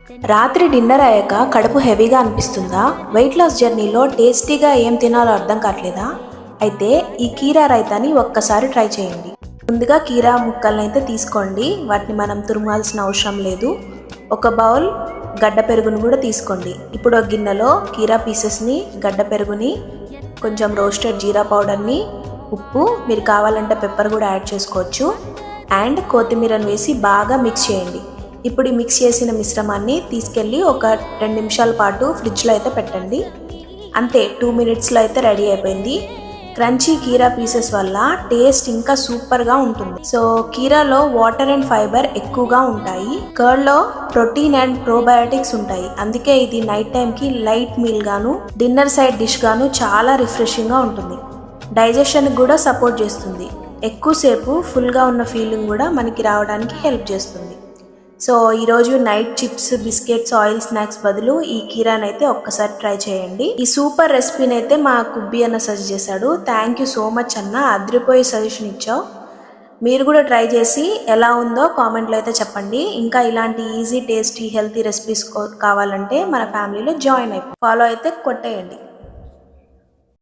రాత్రి డిన్నర్ అయ్యాక కడుపు హెవీగా అనిపిస్తుందా? వెయిట్ లాస్ జర్నీలో టేస్టీగా ఏం తినాలో అర్థం కావట్లేదా? అయితే ఈ కీరా రైతాని ఒక్కసారి ట్రై చేయండి. ముందుగా కీరా ముక్కల్ని అయితే తీసుకోండి. వాటిని మనం తురుమాల్సిన అవసరం లేదు. ఒక బౌల్ గడ్డ పెరుగుని కూడా తీసుకోండి. ఇప్పుడు ఒక గిన్నెలో కీరా పీసెస్ని, గడ్డ పెరుగుని, కొంచెం రోస్టెడ్ జీరా పౌడర్ని, ఉప్పు, మీరు కావాలంటే పెప్పర్ కూడా యాడ్ చేసుకోవచ్చు, అండ్ కొత్తిమీరను వేసి బాగా మిక్స్ చేయండి. ఇప్పుడు ఈ మిక్స్ చేసిన మిశ్రమాన్ని తీసుకెళ్ళి ఒక 2 నిమిషాల పాటు ఫ్రిడ్జ్లో అయితే పెట్టండి. అంతే, 2 మినిట్స్లో అయితే రెడీ అయిపోయింది. క్రంచీ కీరా పీసెస్ వల్ల టేస్ట్ ఇంకా సూపర్గా ఉంటుంది. సో కీరాలో వాటర్ అండ్ ఫైబర్ ఎక్కువగా ఉంటాయి. కర్డ్లో ప్రోటీన్ అండ్ ప్రోబయోటిక్స్ ఉంటాయి. అందుకే ఇది నైట్ టైంకి లైట్ మీల్ గాను, డిన్నర్ సైడ్ డిష్ గాను చాలా రిఫ్రెషింగ్గా ఉంటుంది. డైజెషన్ కూడా సపోర్ట్ చేస్తుంది. ఎక్కువసేపు ఫుల్గా ఉన్న ఫీలింగ్ కూడా మనకి రావడానికి హెల్ప్ చేస్తుంది. సో ఈరోజు night chips, biscuits, oil snacks బదులు ఈ కీరాని అయితే ఒక్కసారి ట్రై చేయండి. ఈ సూపర్ రెసిపీని అయితే మా కుబ్బి అన్న సజెస్ట్ చేశాడు. థ్యాంక్ యూ సో మచ్ అన్న, అదిరిపోయే సజెషన్ ఇచ్చావు. మీరు కూడా ట్రై చేసి ఎలా ఉందో కామెంట్లో అయితే చెప్పండి. ఇంకా ఇలాంటి ఈజీ, టేస్టీ, హెల్తీ రెసిపీస్ కావాలంటే మన ఫ్యామిలీలో జాయిన్ అయిపో, ఫాలో అయితే కొట్టేయండి.